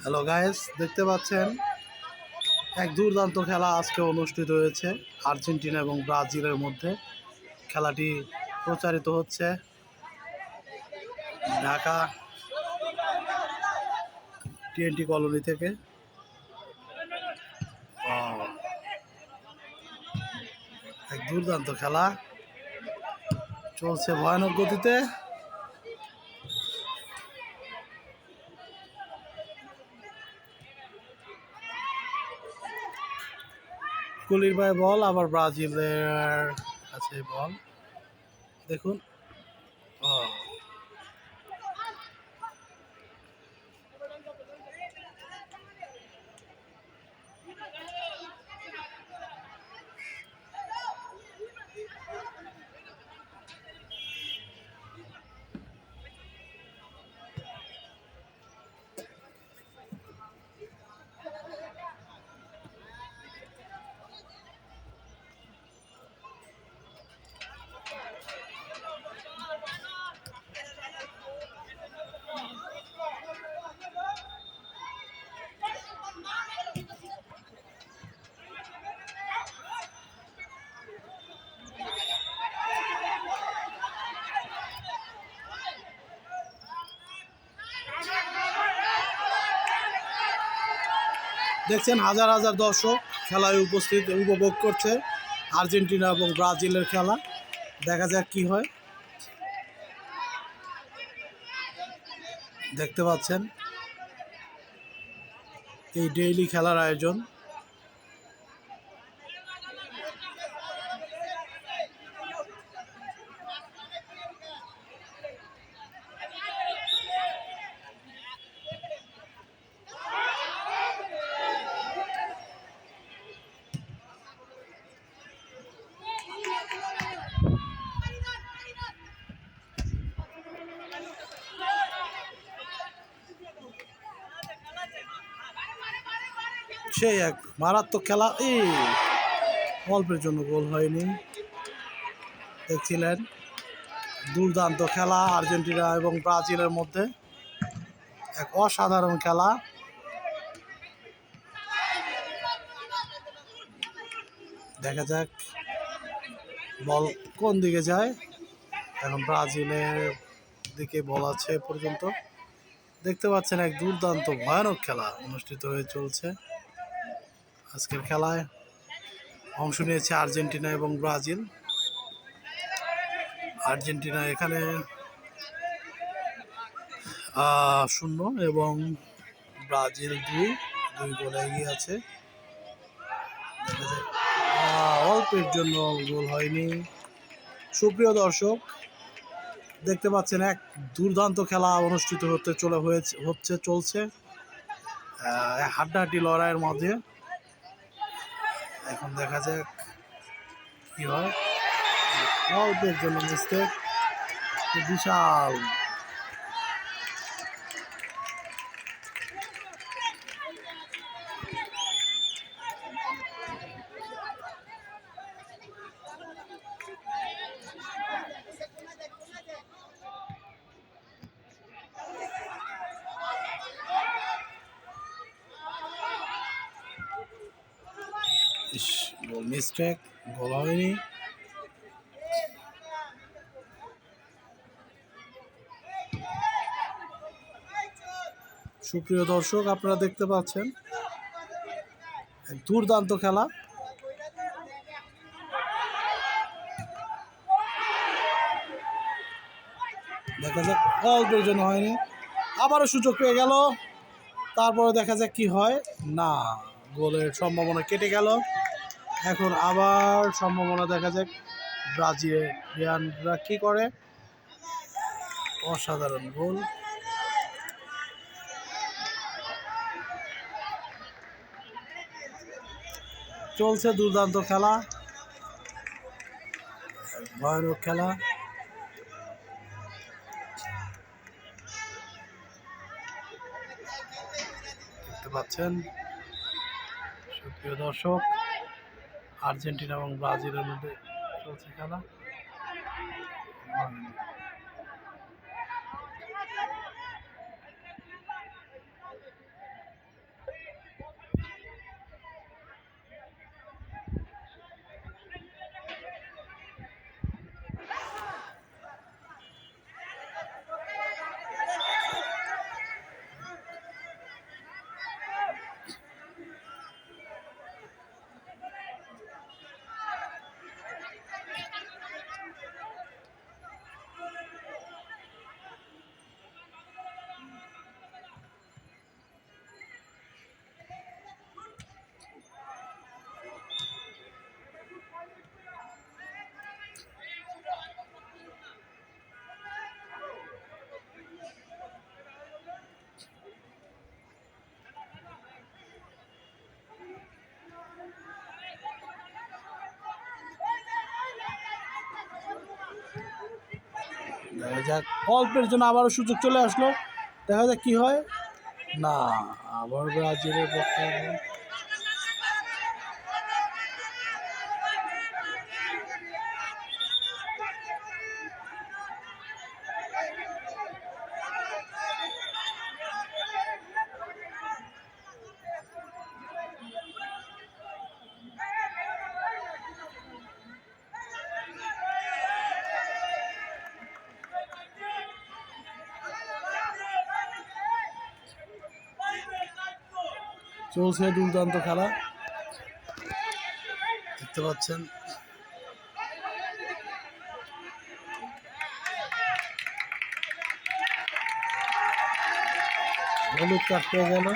Hello guys, দেখতে পাচ্ছেন এক দুর্দান্ত খেলা আজকে অনুষ্ঠিত হয়েছে আর্জেন্টিনা এবং ব্রাজিলের মধ্যে। খেলাটি প্রচারিত হচ্ছে ঢাকা টিএনটি কলোনি থেকে। এক দুর্দান্ত খেলা চলছে ভয়ানক গতিতে। কুলির ভাই বল, আবার ব্রাজিলের কাছে বল। দেখুন দেখছেন হাজার হাজার দর্শক খেলায় উপভোগ করছে আর্জেন্টিনা এবং ব্রাজিলের খেলা। দেখা যাক কি হয়। দেখতে পাচ্ছেন এই ডেইলি খেলার আয়োজন। সেই এক মারাত্মক খেলা, এই অল্পের জন্য গোল হয়নি। দেখছিলেন দুর্দান্ত খেলা আর্জেন্টিনা এবং ব্রাজিলের মধ্যে, এক অসাধারণ খেলা। দেখা যাক বল কোন দিকে যায়। এখন ব্রাজিলের দিকে বল আছে পর্যন্ত। দেখতে পাচ্ছেন এক দুর্দান্ত ভয়ানক খেলা অনুষ্ঠিত হয়ে চলছে। আজকের খেলায় অংশ নিয়েছে আর্জেন্টিনা এবং ব্রাজিল। আর্জেন্টিনা এখানে 0 এবং ব্রাজিল 2 গোলে এগিয়ে আছে। দেখা যাক, অল্পের জন্য গোল হয়নি। সুপ্রিয় দর্শক, দেখতে পাচ্ছেন এক দুর্দান্ত খেলা অনুষ্ঠিত চলছে হাড্ডাহাড্ডি লড়াইয়ের মধ্যে। এখন দেখা যাক কি হয়। অল্পের জন্য মিস্টেক, বিশাল মিস্টেক, গোল হয়নি। সুপ্রিয় দর্শক, আপনারা দেখতে পাচ্ছেন এক দুর্দান্ত খেলা। দেখা যাক, অল্পের জন্য হয়নি। আবারও সুযোগ পেয়ে গেল, তারপরে দেখা যাক কি হয়। না, গোলের সম্ভাবনা কেটে গেল। এখন আবার সম্ভাবনা, দেখা যাক ব্রাজিলিয়ানরা কি করে। অসাধারণ গোল। চলছে দুর্দান্ত খেলা, ভয়ানক খেলা। দেখতে পাচ্ছেন সুপ্রিয় দর্শক, আর্জেন্টিনা এবং ব্রাজিলের মধ্যে চলছে খেলা। দেখা যাক, অল্পের জন্য আবারও সুযোগ চলে আসলো, দেখা যাক কি হয়। না, আবার ব্রাজিলের পক্ষে চলছে দুর্দান্ত খেলা, দেখতে পাচ্ছেন। হলুদ কার্ড পেয়ে গেল।